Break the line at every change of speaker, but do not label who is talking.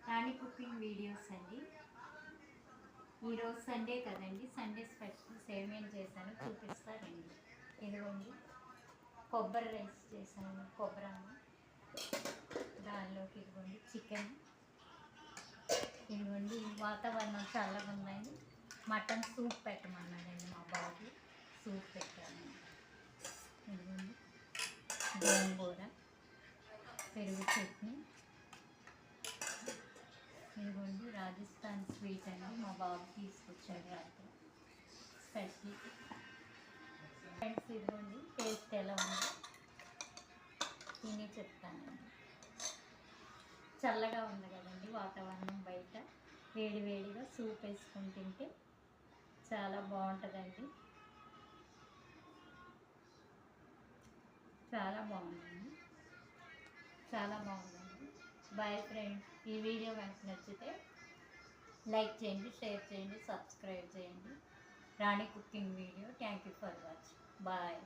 రాణి cooking videos అండి. ఈరోజు Sunday కదండి, సండే స్పెషల్ సేమియా చేశాను, చూపిస్తారండి. ఇదిగోండి కొబ్బరి రైస్ చేశాను, కొబ్బరి దానిలోకి ఇదిగోండి చికెన్, ఇదిగోండి వాతావరణం చల్లగా ఉందండి, మటన్ సూప్ పెట్టమన్నాడండి మా బాబు, సూప్ పెట్టాను. ఇదిగోండి గోంగూర, పెరుగు చట్నీ, ఇదిగోండి రాజస్థాన్ స్వీట్ అండి, మా బాబు తీసుకొచ్చాడు రాత్రి స్పెషల్. ఫ్రెండ్స్ ఇదిగోండి టేస్ట్ ఎలా ఉందో తిని చెప్తానండి. చల్లగా ఉంది కదండి వాతావరణం, బయట వేడి వేడిగా సూప్ వేసుకొని తింటే చాలా బాగుంటుందండి, చాలా బాగుందండి, చాలా బాగుందండి. బాయ్ ఫ్రెండ్స్, ఈ వీడియో కనుక నచ్చితే లైక్ చేయండి, షేర్ చేయండి, సబ్స్క్రైబ్ చేయండి. Rani cooking video. Thank you for watching. Bye.